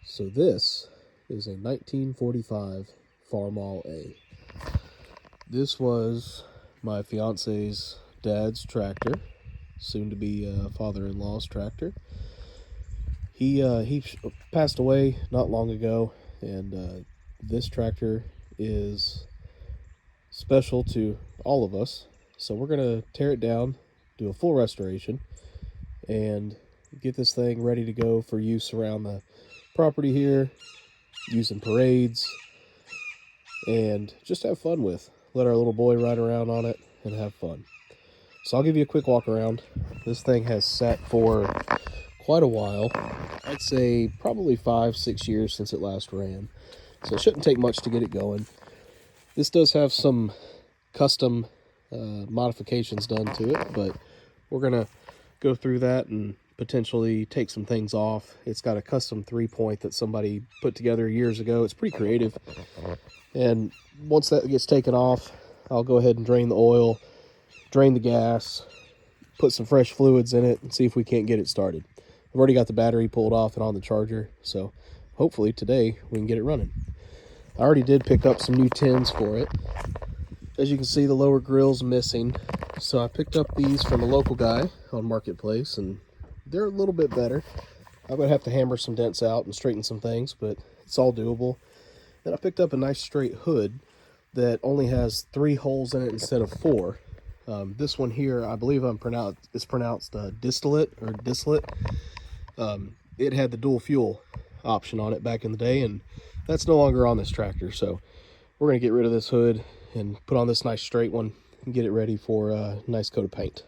So this is a 1945 Farmall A. This was my fiance's dad's tractor, soon to be father-in-law's tractor. He passed away not long ago, and this tractor is special to all of us. So we're gonna tear it down, do a full restoration, and get this thing ready to go for use around the property here, using parades, and just have fun with. Let our little boy ride around on it and have fun. So I'll give you a quick walk around. This thing has sat for quite a while. I'd say probably 5-6 years since it last ran. So it shouldn't take much to get it going. This does have some custom modifications done to it, but we're gonna go through that and potentially take some things off. It's got a custom 3-point that somebody put together years ago. It's pretty creative. And once that gets taken off, I'll go ahead and drain the oil, drain the gas, put some fresh fluids in it, and see if we can't get it started. I've already got the battery pulled off and on the charger, so hopefully today we can get it running. I already did pick up some new tins for it. As you can see, the lower grill's missing, so I picked up these from a local guy on Marketplace, and they're a little bit better. I'm going to have to hammer some dents out and straighten some things, but it's all doable. Then I picked up a nice straight hood that only has 3 holes in it instead of 4. This one here, I believe it's pronounced distillate or distillate. It had the dual fuel option on it back in the day, and that's no longer on this tractor. So we're going to get rid of this hood and put on this nice straight one and get it ready for a nice coat of paint.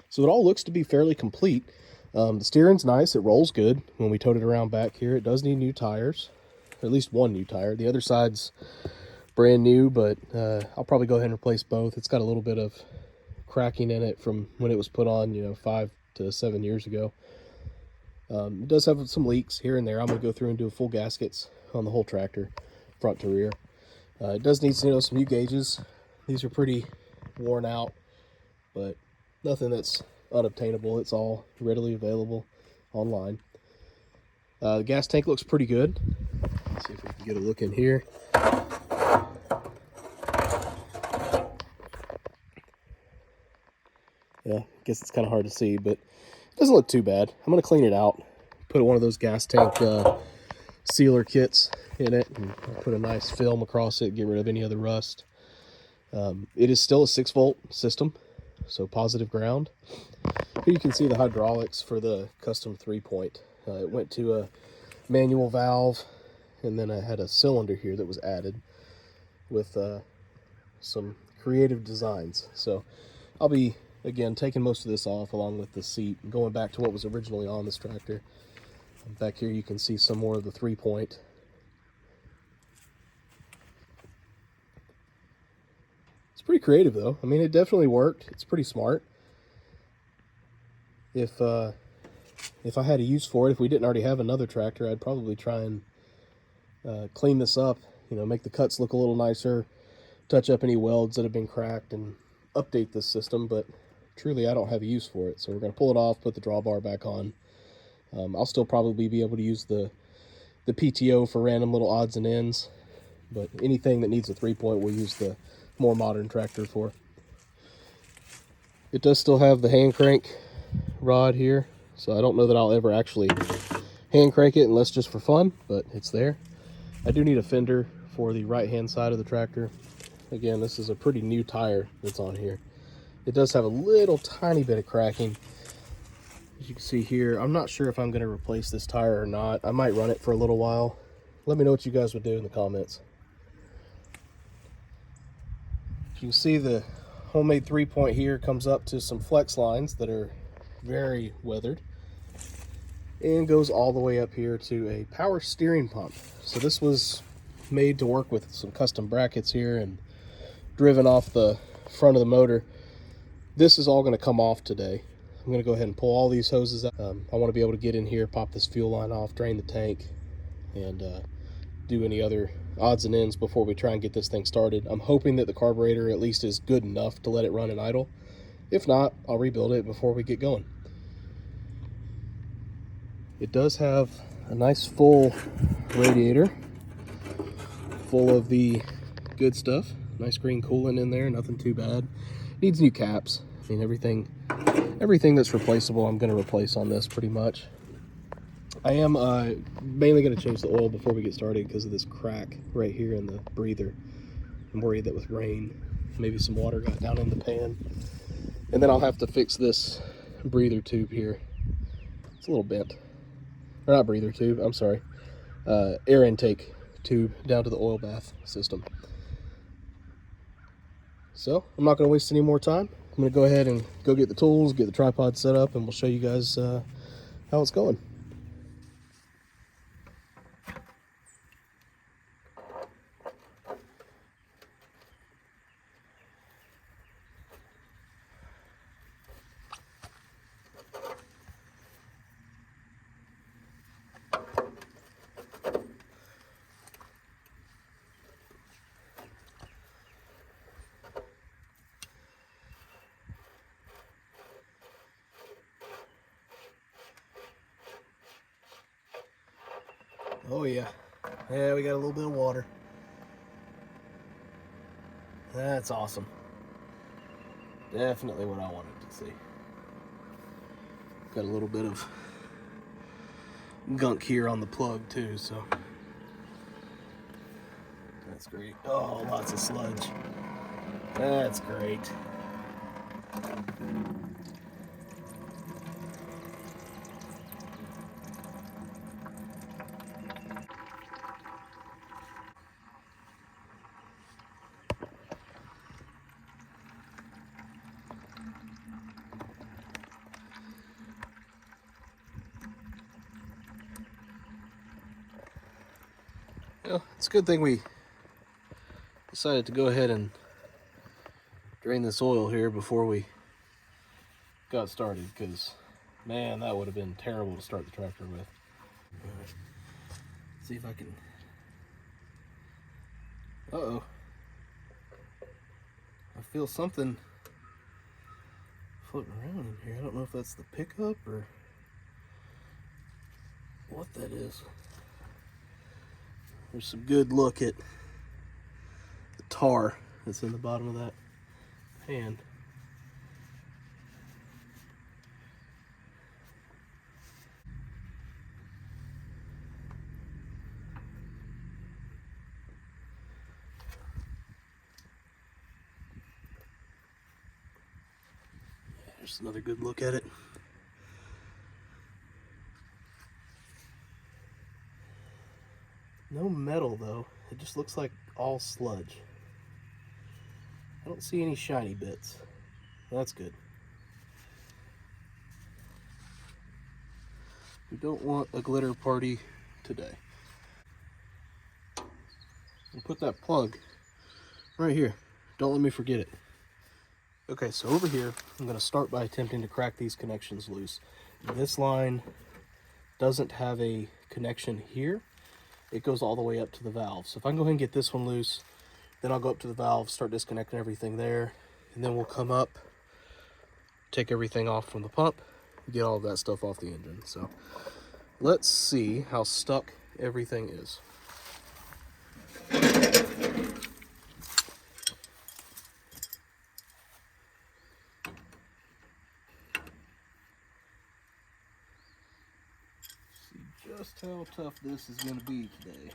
So it all looks to be fairly complete. The steering's nice. It rolls good when we towed it around back here. It does need new tires, or at least one new tire. The other side's brand new, but I'll probably go ahead and replace both. It's got a little bit of cracking in it from when it was put on, 5 to 7 years ago. It does have some leaks here and there. I'm going to go through and do a full gaskets on the whole tractor, front to rear. It does need some new gauges. These are pretty worn out, but nothing that's unobtainable. It's all readily available online. The gas tank looks pretty good. Let's see if we can get a look in here. Yeah, I guess it's kind of hard to see, but it doesn't look too bad. I'm going to clean it out, put one of those gas tank sealer kits in it, and put a nice film across it, get rid of any other rust. It is still a 6-volt system, so positive ground. Here you can see the hydraulics for the custom 3-point. It went to a manual valve, and then I had a cylinder here that was added with some creative designs. So I'll be, again, taking most of this off along with the seat and going back to what was originally on this tractor. Back here you can see some more of the 3-point. It's pretty creative though. I mean, it definitely worked. It's pretty smart. If I had a use for it, if we didn't already have another tractor, I'd probably try and clean this up, make the cuts look a little nicer, touch up any welds that have been cracked, and update this system. But truly, I don't have a use for it, so we're going to pull it off, put the drawbar back on. I'll still probably be able to use the PTO for random little odds and ends, but anything that needs a 3-point, we'll use the more modern tractor for. It does still have the hand crank rod here, so I don't know that I'll ever actually hand crank it unless just for fun, but it's there. I do need a fender for the right hand side of the tractor. Again, this is a pretty new tire that's on here. It does have a little tiny bit of cracking. As you can see here, I'm not sure if I'm going to replace this tire or not. I might run it for a little while. Let me know what you guys would do in the comments. As you can see, the homemade 3-point here comes up to some flex lines that are very weathered, and goes all the way up here to a power steering pump. So this was made to work with some custom brackets here and driven off the front of the motor. This is all going to come off today. I'm going to go ahead and pull all these hoses out. I want to be able to get in here, pop this fuel line off, drain the tank, and do any other odds and ends before we try and get this thing started. I'm hoping that the carburetor at least is good enough to let it run and idle. If not, I'll rebuild it before we get going. It does have a nice full radiator full of the good stuff. Nice green coolant in there, nothing too bad. Needs new caps. I mean, everything that's replaceable I'm going to replace on this pretty much. I am mainly going to change the oil before we get started because of this crack right here in the breather. I'm worried that with rain, maybe some water got down in the pan. And then I'll have to fix this breather tube here. It's a little bent. Or not breather tube, I'm sorry. Air intake tube down to the oil bath system. So I'm not going to waste any more time. I'm going to go ahead and go get the tools, get the tripod set up, and we'll show you guys how it's going. Oh yeah, we got a little bit of water. That's awesome. Definitely what I wanted to see. Got a little bit of gunk here on the plug too, so that's great. Oh, lots of sludge. That's great. Well, it's a good thing we decided to go ahead and drain this oil here before we got started, because man, that would have been terrible to start the tractor with. Right. See if I can. Uh-oh. I feel something floating around in here. I don't know if that's the pickup or what that is. There's some good look at the tar that's in the bottom of that pan. There's another good look at it. No metal though, it just looks like all sludge. I don't see any shiny bits. That's good. We don't want a glitter party today. And put that plug right here. Don't let me forget it. Okay, so over here, I'm going to start by attempting to crack these connections loose. This line doesn't have a connection here. It goes all the way up to the valve. So if I can go ahead and get this one loose, then I'll go up to the valve, start disconnecting everything there, and then we'll come up, take everything off from the pump, get all of that stuff off the engine. So let's see how stuck everything is. See just how tough this is going to be today.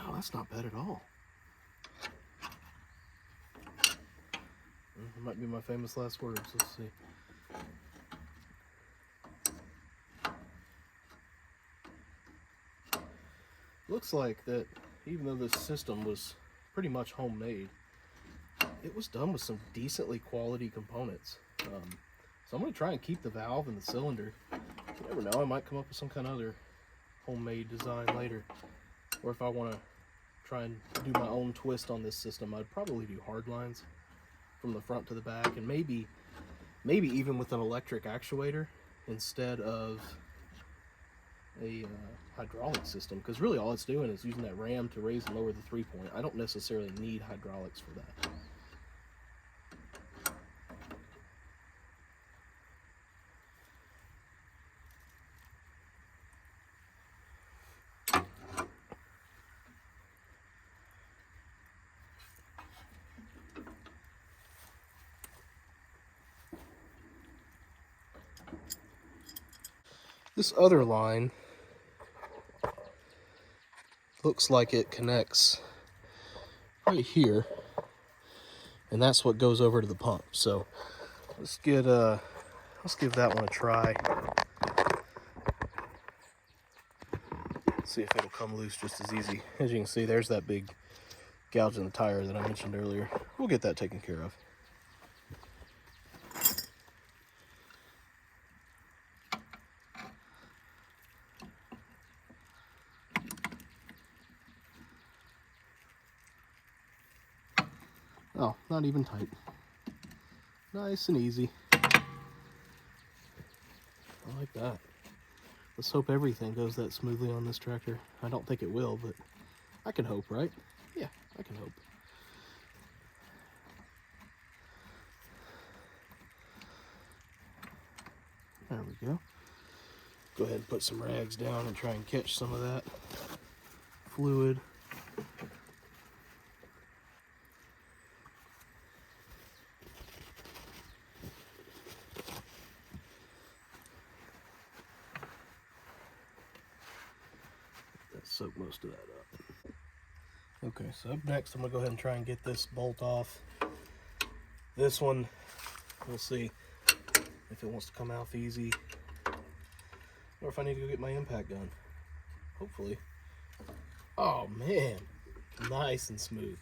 Oh, that's not bad at all. It might be my famous last words. Let's see. Looks like that even though this system was pretty much homemade, it was done with some decently quality components. So I'm going to try and keep the valve and the cylinder. You never know, I might come up with some kind of other homemade design later. Or if I want to try and do my own twist on this system, I'd probably do hard lines from the front to the back, and maybe even with an electric actuator instead of a hydraulic system, because really all it's doing is using that ram to raise and lower the 3-point. I don't necessarily need hydraulics for that. This other line looks like it connects right here, and that's what goes over to the pump. So let's give that one a try. See if it'll come loose just as easy. As you can see, there's that big gouge in the tire that I mentioned earlier. We'll get that taken care of. Oh, not even tight. Nice and easy. I like that. Let's hope everything goes that smoothly on this tractor. I don't think it will, but I can hope, right? Yeah, I can hope. There we go. Go ahead and put some rags down and try and catch some of that fluid. Soak most of that up. Okay, so up next I'm gonna go ahead and try and get this bolt off. This one, we'll see if it wants to come off easy, or if I need to go get my impact gun. Hopefully. Oh man, nice and smooth.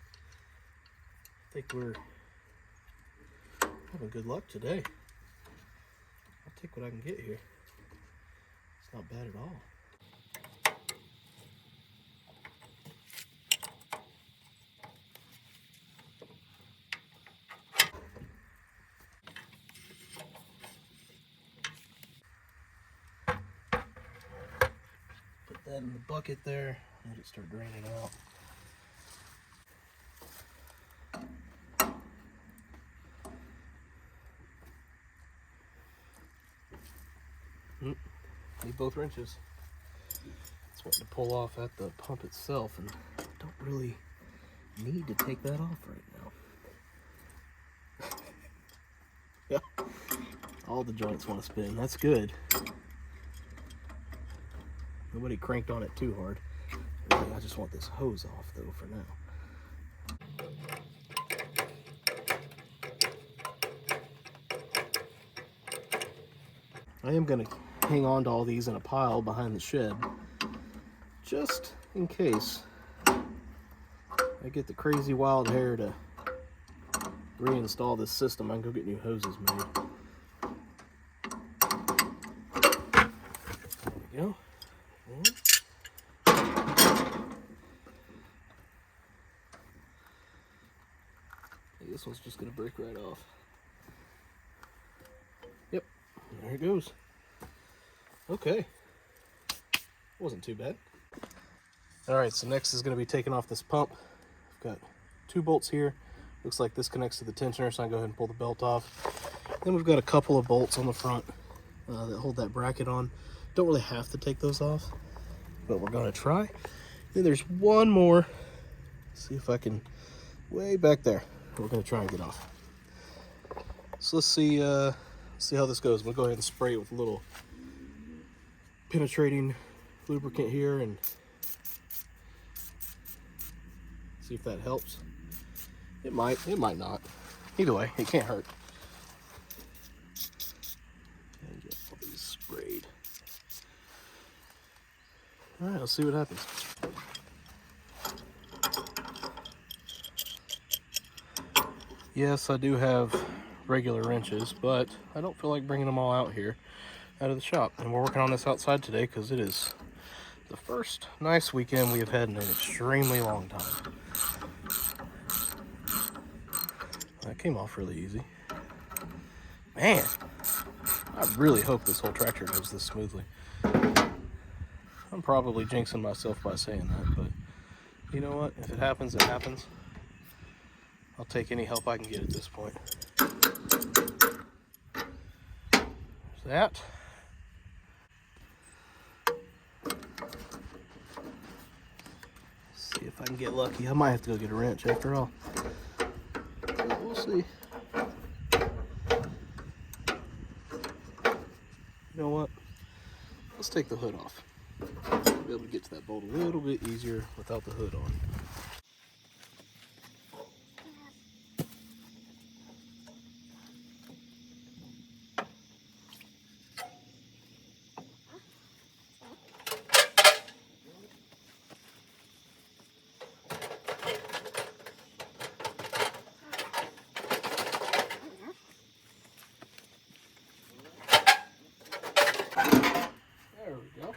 I think we're having good luck today. I'll take what I can get here. It's not bad at all. That in the bucket there, let it start draining out. Need both wrenches. It's wanting to pull off at the pump itself, and I don't really need to take that off right now. Yeah, all the joints want to spin. That's good. Nobody cranked on it too hard. Really, I just want this hose off though for now. I am going to hang on to all these in a pile behind the shed, just in case I get the crazy wild hair to reinstall this system. I can go get new hoses made. There we go. This one's just going to break right off. Yep, there it goes. Okay, wasn't too bad. All right, so next is going to be taking off this pump. I've got 2 bolts here. Looks like this connects to the tensioner, so I can go ahead and pull the belt off. Then we've got a couple of bolts on the front that hold that bracket on. Don't really have to take those off, but we're going to try. Then there's one more. See if I can, way back there. We're going to try and get off. So let's see how this goes. We'll go ahead and spray it with a little penetrating lubricant here and see if that helps. It might not. Either way, it can't hurt. And get all these sprayed. All right, let's see what happens. Yes, I do have regular wrenches, but I don't feel like bringing them all out here out of the shop. And we're working on this outside today because it is the first nice weekend we have had in an extremely long time. That came off really easy. Man, I really hope this whole tractor goes this smoothly. probably jinxing myself by saying that, but you know what? If it happens, it happens. I'll take any help I can get at this point. There's that. See if I can get lucky. I might have to go get a wrench after all. But we'll see. You know what? Let's take the hood off. I'll be able to get to that bolt a little bit easier without the hood on. There we go.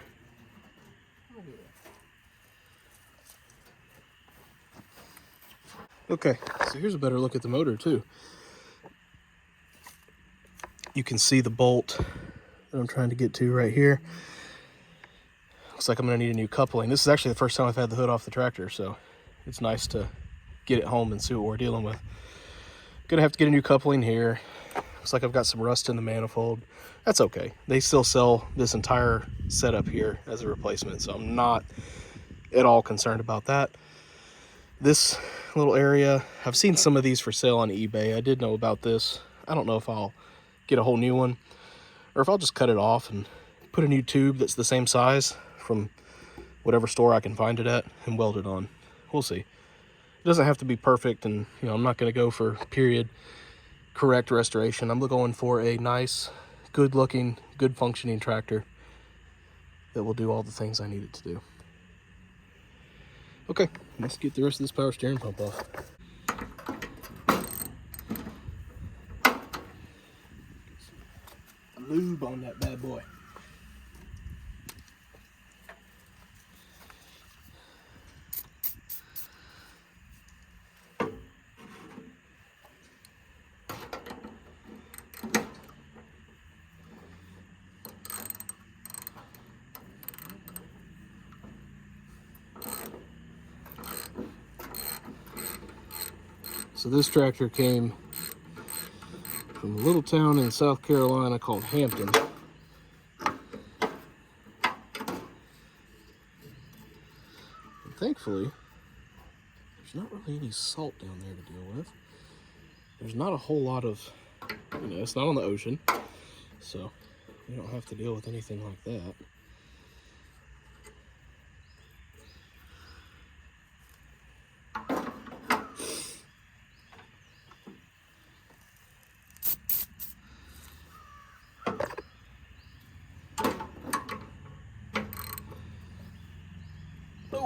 Okay, so here's a better look at the motor too. You can see the bolt that I'm trying to get to right here. Looks like I'm gonna need a new coupling. This is actually the first time I've had the hood off the tractor, so it's nice to get it home and see what we're dealing with. Gonna have to get a new coupling here. Looks like I've got some rust in the manifold. That's okay. They still sell this entire setup here as a replacement, so I'm not at all concerned about that. This little area, I've seen some of these for sale on eBay. I did know about this. I don't know if I'll get a whole new one or if I'll just cut it off and put a new tube that's the same size from whatever store I can find it at and weld it on. We'll see. It doesn't have to be perfect, and I'm not going to go for period correct restoration. I'm going for a nice, good looking, good functioning tractor that will do all the things I need it to do. Okay, let's get the rest of this power steering pump off. Lube on that bad boy. So this tractor came from a little town in South Carolina called Hampton. And thankfully, there's not really any salt down there to deal with. There's not a whole lot of, it's not on the ocean, so we don't have to deal with anything like that.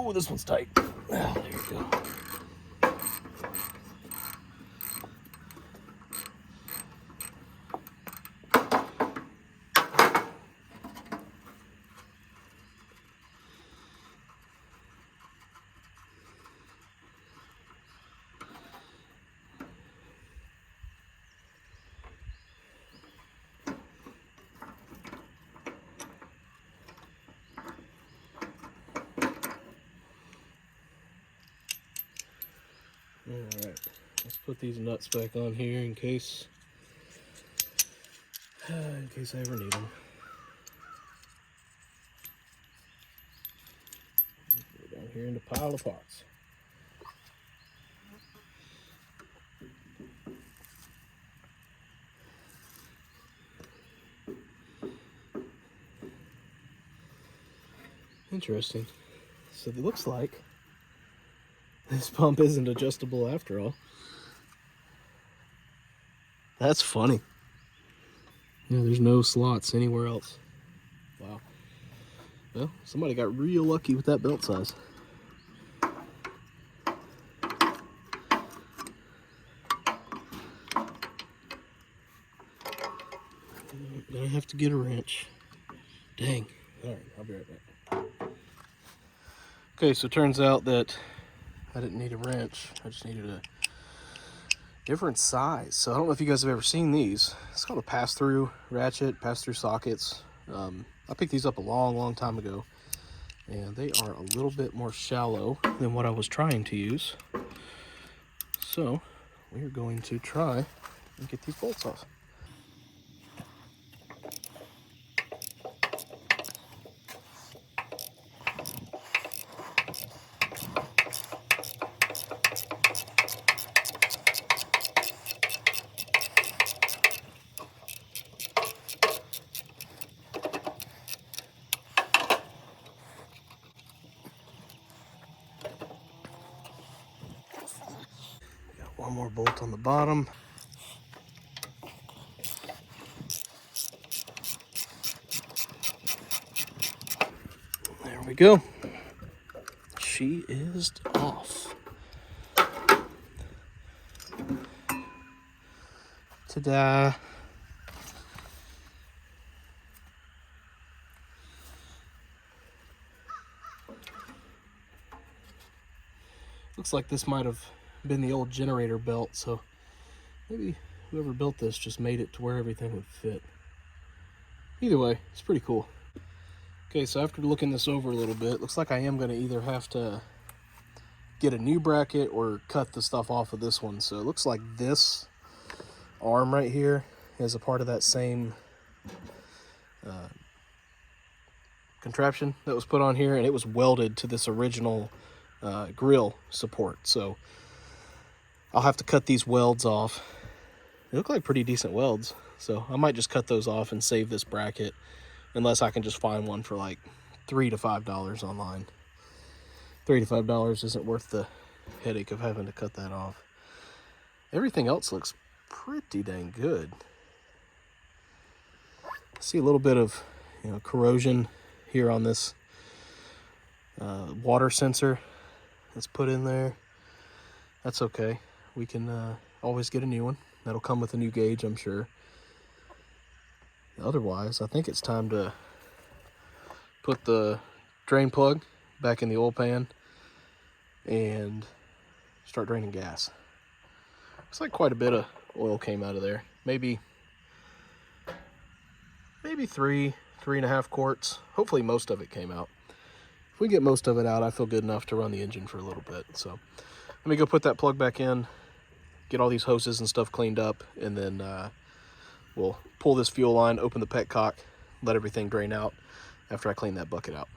Oh, this one's tight. Oh, there you go. Alright, let's put these nuts back on here in case I ever need them. Go down here in the pile of parts. Interesting. So it looks like this pump isn't adjustable after all. That's funny. There's no slots anywhere else. Wow. Well, somebody got real lucky with that belt size. Gonna have to get a wrench. Dang. Alright, I'll be right back. Okay, so it turns out that I didn't need a wrench. I just needed a different size. So I don't know if you guys have ever seen these. It's called a pass-through ratchet, pass-through sockets. I picked these up a long time ago and they are a little bit more shallow than what I was trying to use. So we're going to try and get these bolts off. Got one more bolt on the bottom. There we go. She is off. Ta-da. Looks like this might have been the old generator belt, so maybe whoever built this just made it to where everything would fit. Either way, it's pretty cool. Okay, so after looking this over a little bit, looks like I am going to either have to get a new bracket or cut the stuff off of this one. So it looks like this arm right here is a part of that same contraption that was put on here, and it was welded to this original grill support. So I'll have to cut these welds off. They look like pretty decent welds, so I might just cut those off and save this bracket, unless I can just find one for like $3 to $5 online. $3 to $5 isn't worth the headache of having to cut that off. Everything else looks pretty dang good. I see a little bit of corrosion here on this water sensor that's put in there. That's okay. We can always get a new one. That'll come with a new gauge, I'm sure. Otherwise, I think it's time to put the drain plug back in the oil pan and start draining gas. Looks like quite a bit of oil came out of there. Maybe 3.5 quarts. Hopefully most of it came out. If we get most of it out, I feel good enough to run the engine for a little bit. So let me go put that plug back in, get all these hoses and stuff cleaned up, and then we'll pull this fuel line, open the petcock, let everything drain out after I clean that bucket out.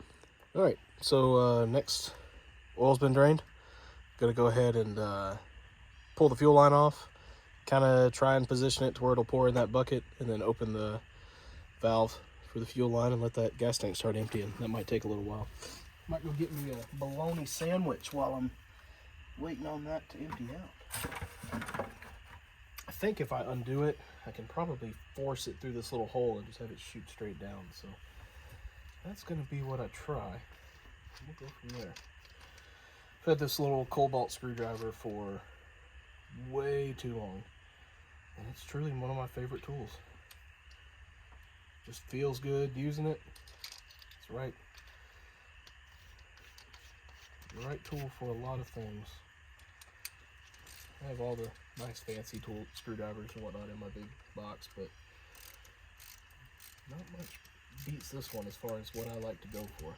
All right, so next, oil's been drained. Gonna go ahead and pull the fuel line off, kind of try and position it to where it'll pour in that bucket, and then open the valve for the fuel line and let that gas tank start emptying. That might take a little while. Might go get me a bologna sandwich while I'm waiting on that to empty out. I think if I undo it, I can probably force it through this little hole and just have it shoot straight down. So that's going to be what I try. We'll go from there. I've had this little cobalt screwdriver for way too long, and it's truly one of my favorite tools. Just feels good using it. It's right. The right tool for a lot of things. I have all the nice fancy tool screwdrivers and whatnot in my big box, but not much beats this one as far as what I like to go for.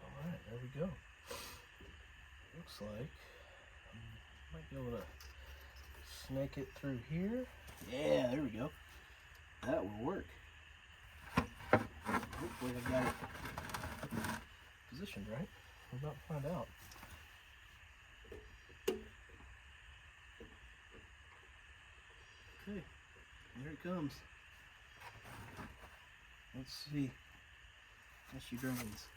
Alright, there we go. Looks like I might be able to snake it through here. Yeah, there we go. That will work. Hopefully I got it positioned right. We're about to find out. Okay, there it comes. Let's see how she drains.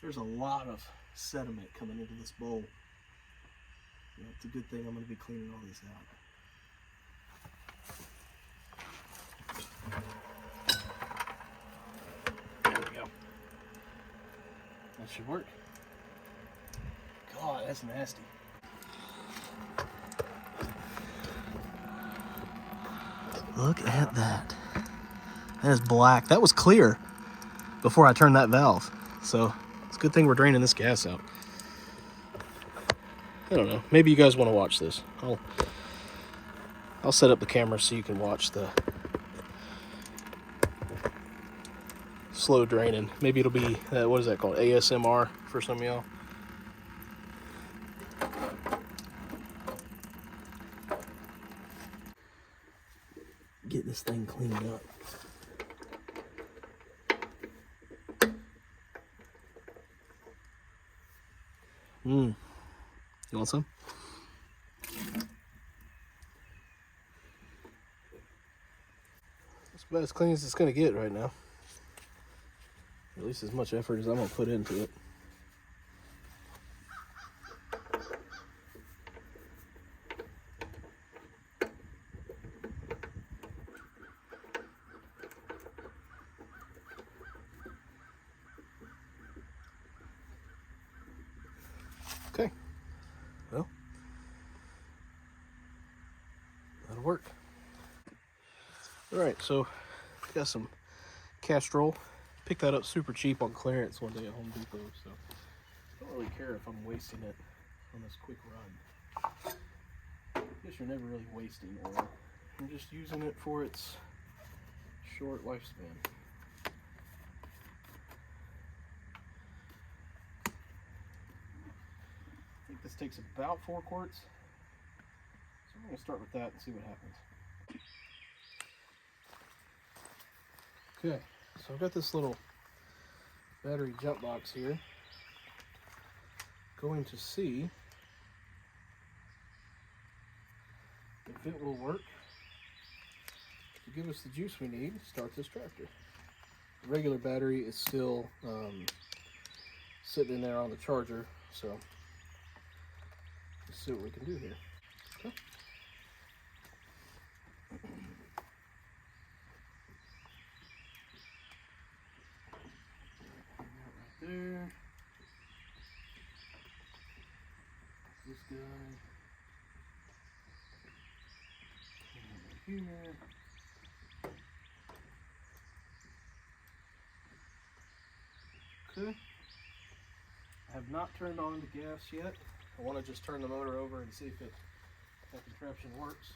There's a lot of sediment coming into this bowl. Yeah, it's a good thing I'm going to be cleaning all these out. There we go. That should work. God, that's nasty. Look at that. That is black. That was clear before I turned that valve. So it's a good thing we're draining this gas out. I don't know. Maybe you guys want to watch this. I'll set up the camera so you can watch the slow draining. Maybe it'll be, what is that called? ASMR for some of y'all. Get this thing cleaned up. You want some? It's about as clean as it's gonna get right now. At least as much effort as I'm gonna put into it. Okay, well, that'll work. All right, so got some castrol. Picked that up super cheap on clearance one day at Home Depot, so I don't really care if I'm wasting it on this quick run. I guess you're never really wasting oil. I'm just using it for its short lifespan. I think this takes about 4 quarts. So I'm going to start with that and see what happens. Okay, so I've got this little battery jump box here. Going to see if it will work to give us the juice we need to start this tractor. The regular battery is still sitting in there on the charger, so let's see what we can do here. Okay. Right there. This guy. Right here. Okay. I have not turned on the gas yet. I want to just turn the motor over and see if that contraption works.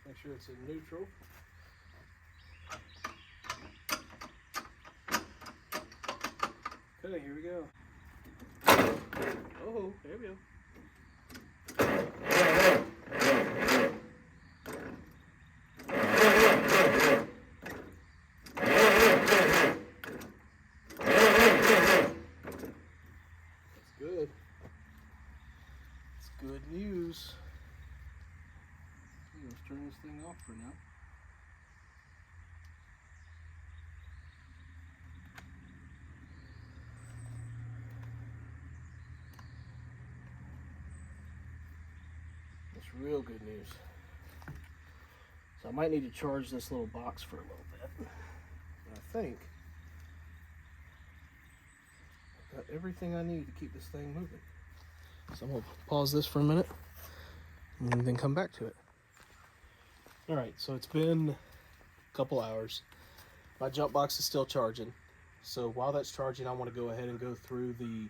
Let's make sure it's in neutral. Okay, here we go. Oh, there we go. That's good. It's good news. Okay, let's turn this thing off for now. Real good news. So I might need to charge this little box for a little bit. I think I've got everything I need to keep this thing moving. So I'm going to pause this for a minute and then come back to it. Alright, so it's been a couple hours. My jump box is still charging. So while that's charging, I want to go ahead and go through the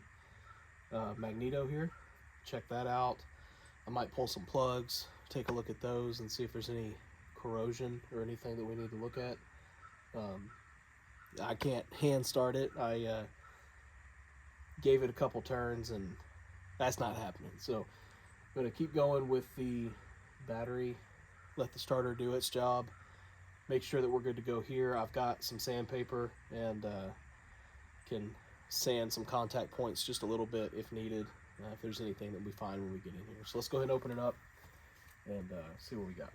magneto here. Check that out. I might pull some plugs, take a look at those and see if there's any corrosion or anything that we need to look at. I can't hand start it. I gave it a couple turns and that's not happening. So I'm going to keep going with the battery, let the starter do its job, make sure that we're good to go here. I've got some sandpaper and can sand some contact points just a little bit if needed. If there's anything that we find when we get in here. So let's go ahead and open it up and see what we got.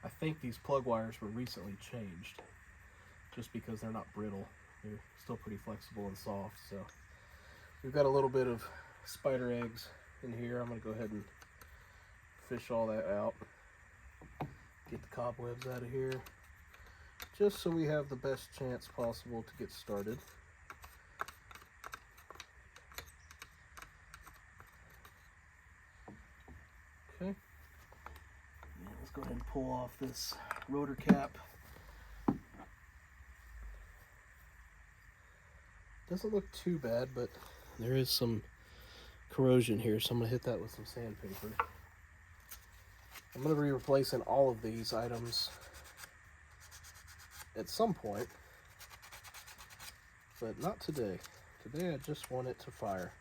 I think these plug wires were recently changed just because they're not brittle. They're still pretty flexible and soft. So we've got a little bit of spider eggs in here. I'm going to go ahead and fish all that out. Get the cobwebs out of here, just so we have the best chance possible to get started. Okay. go ahead and pull off this rotor cap. Doesn't look too bad, but there is some corrosion here, so I'm going to hit that with some sandpaper. I'm going to be replacing all of these items at some point, but not today. Today I just want it to fire,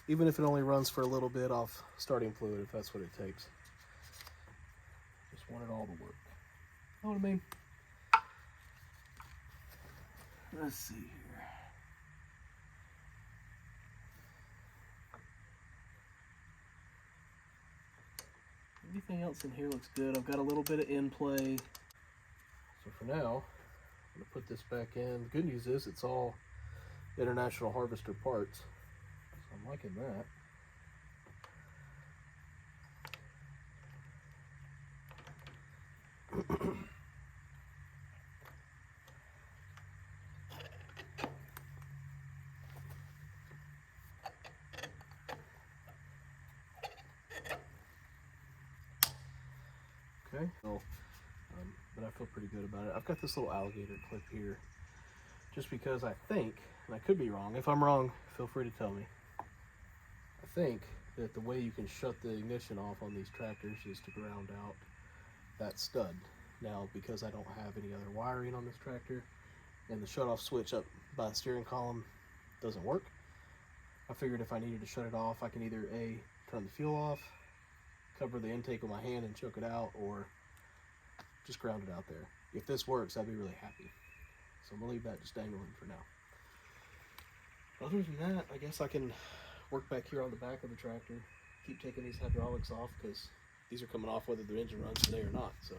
even if it only runs for a little bit off starting fluid, if that's what it takes. Just want it all to work. Know what I mean? Let's see here. Everything else in here looks good. I've got a little bit of in play. So for now, I'm going to put this back in. The good news is it's all International Harvester parts. So I'm liking that. Okay, so, but I feel pretty good about it. I've got this little alligator clip here, just because I think, and I could be wrong, if I'm wrong, feel free to tell me. I think that the way you can shut the ignition off on these tractors is to ground out that stud. Now, because I don't have any other wiring on this tractor, and the shut-off switch up by the steering column doesn't work, I figured if I needed to shut it off, I can either A, turn the fuel off, cover the intake with my hand and choke it out, or just ground it out there. If this works, I'd be really happy. So I'm gonna leave that just dangling for now. Other than that, I guess I can work back here on the back of the tractor, keep taking these hydraulics off, because these are coming off whether the engine runs today or not. So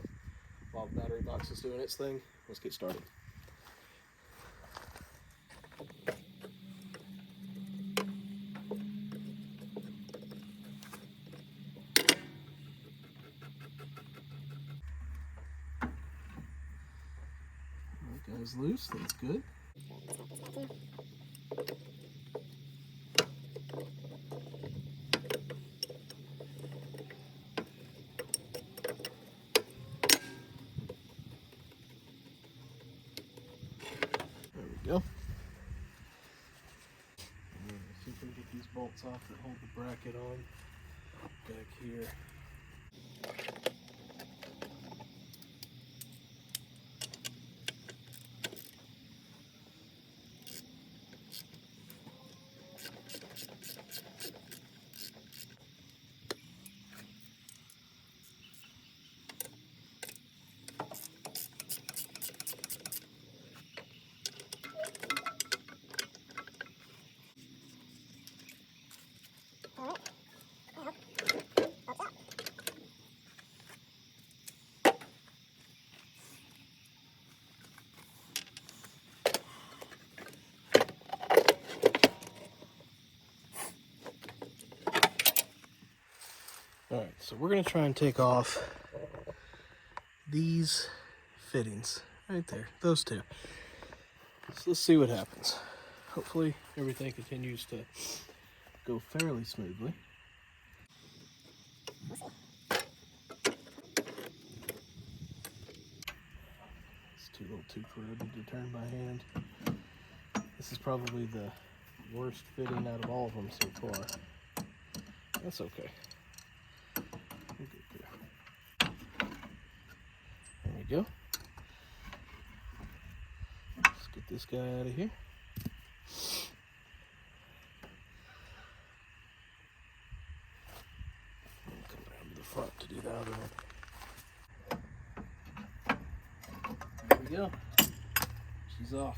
while the battery box is doing its thing, let's get started. That guy's loose, that's good. There we go. See if we can get these bolts off that hold the bracket on back here. Alright, so we're going to try and take off these fittings right there, those two. So let's see what happens. Hopefully everything continues to go fairly smoothly. It's too little too corroded to turn by hand. This is probably the worst fitting out of all of them so far. That's okay. We'll get there. There we go. Let's get this guy out of here. Come around to the front to do the other one. There we go. She's off.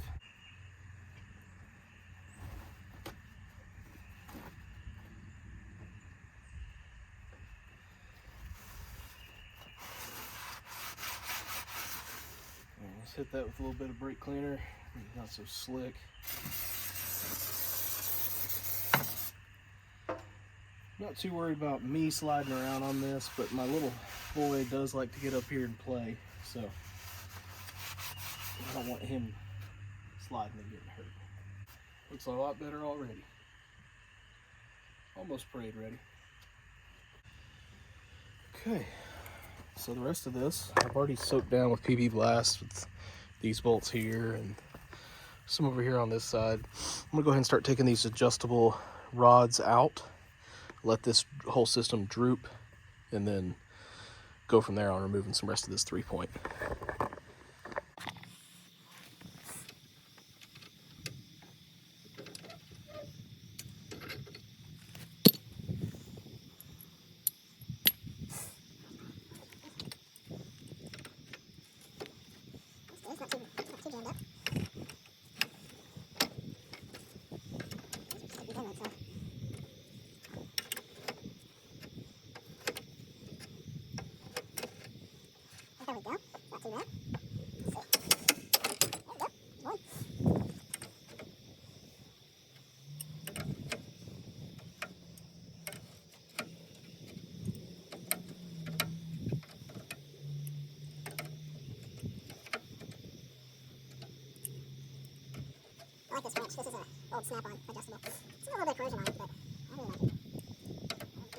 Let's hit that with a little bit of brake cleaner. Not so slick. Not too worried about me sliding around on this, but my little boy does like to get up here and play, so I don't want him sliding and getting hurt. Looks a lot better already. Almost parade ready. Okay, So the rest of this, I've already soaked down with PB Blast with these bolts here and some over here on this side. I'm gonna go ahead and start taking these adjustable rods out, let this whole system droop, and then go from there on removing some rest of this 3-point. There we go. Not too bad. I like this wrench. This is an old snap-on adjustable. It's got a little bit of corrosion on it, but I really like it.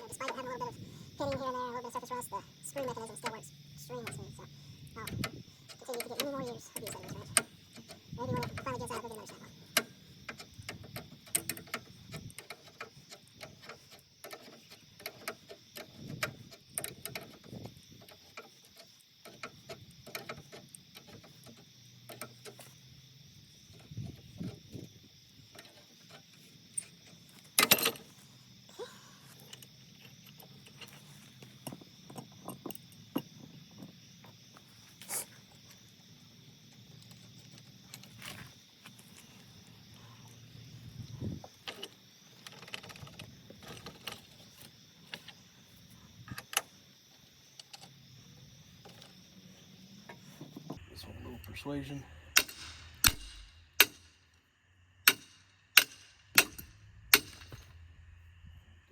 Despite it having a little bit of pitting here and there, a little bit of surface rust, the screw mechanism still works extremely smooth. So I'll continue to get many more years of use out of this wrench. Maybe when it finally gives out, we'll get another snap-on. This one, a little persuasion.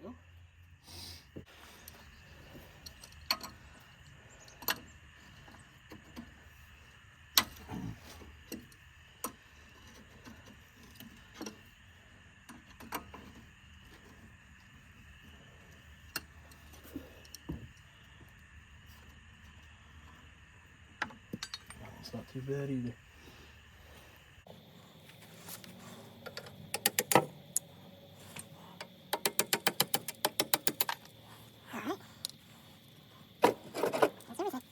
Go. It's not too bad either. Alright. That's everything.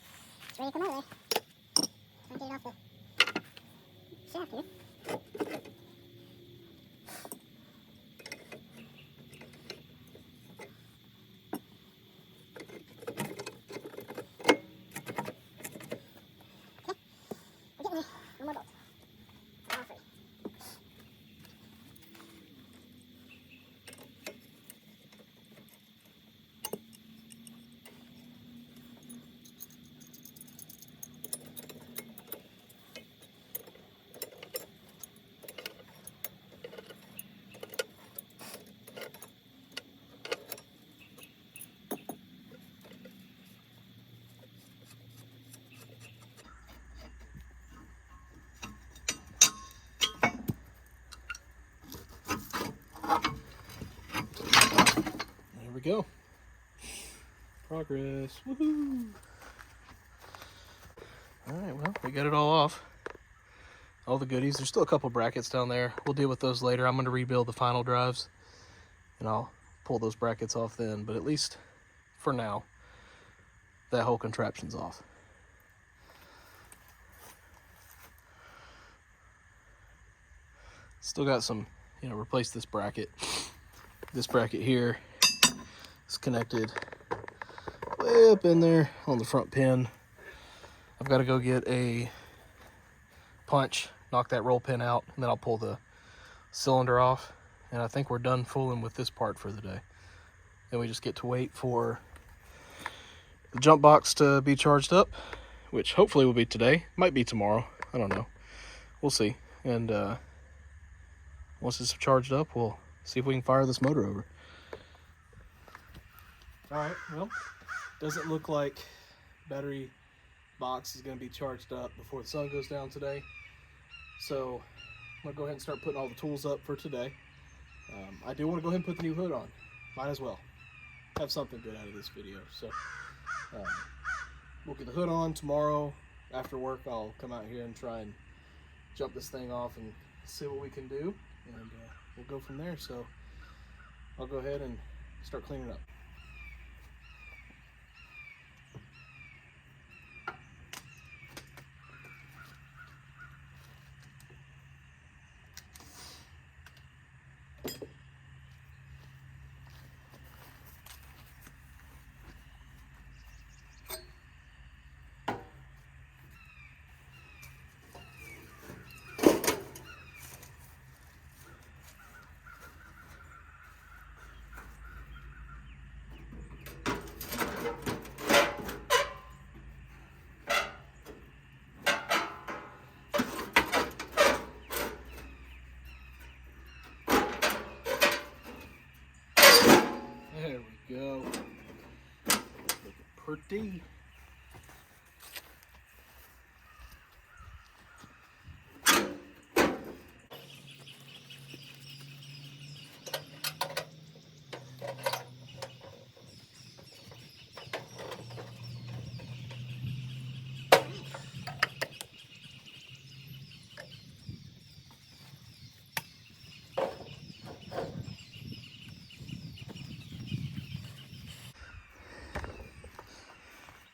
It's ready to come out of there. Try to get it off the shaft here. We're getting there. One more bolt. All free. There we go. Progress. Woohoo! Alright, well, we got it all off. All the goodies. There's still a couple brackets down there. We'll deal with those later. I'm going to rebuild the final drives, and I'll pull those brackets off then. But at least for now, that whole contraption's off. Still got some, replace this bracket. This bracket here is connected way up in there on the front pin. I've got to go get a punch, knock that roll pin out, and then I'll pull the cylinder off. And I think we're done fooling with this part for the day. Then we just get to wait for the jump box to be charged up, which hopefully will be today. Might be tomorrow. I don't know. We'll see. And once it's charged up, we'll see if we can fire this motor over. Alright, well, doesn't look like battery box is going to be charged up before the sun goes down today. So I'm going to go ahead and start putting all the tools up for today. I do want to go ahead and put the new hood on. Might as well have something good out of this video. So we'll get the hood on tomorrow. After work, I'll come out here and try and jump this thing off and see what we can do, and we'll go from there. So I'll go ahead and start cleaning up. There we go. Looking pretty.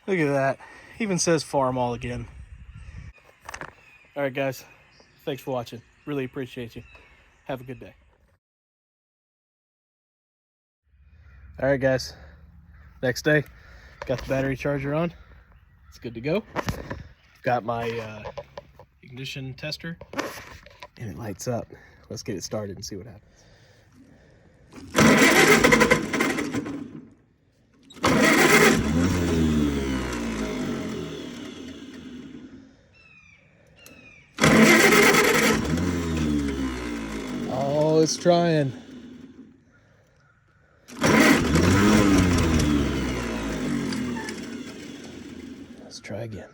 Look at that. Even says Farmall again. All right, guys. Thanks for watching. Really appreciate you. Have a good day. All right, guys. Next day. Got the battery charger on. It's good to go. Got my ignition tester. And it lights up. Let's get it started and see what happens. Oh, it's trying. Let's try again.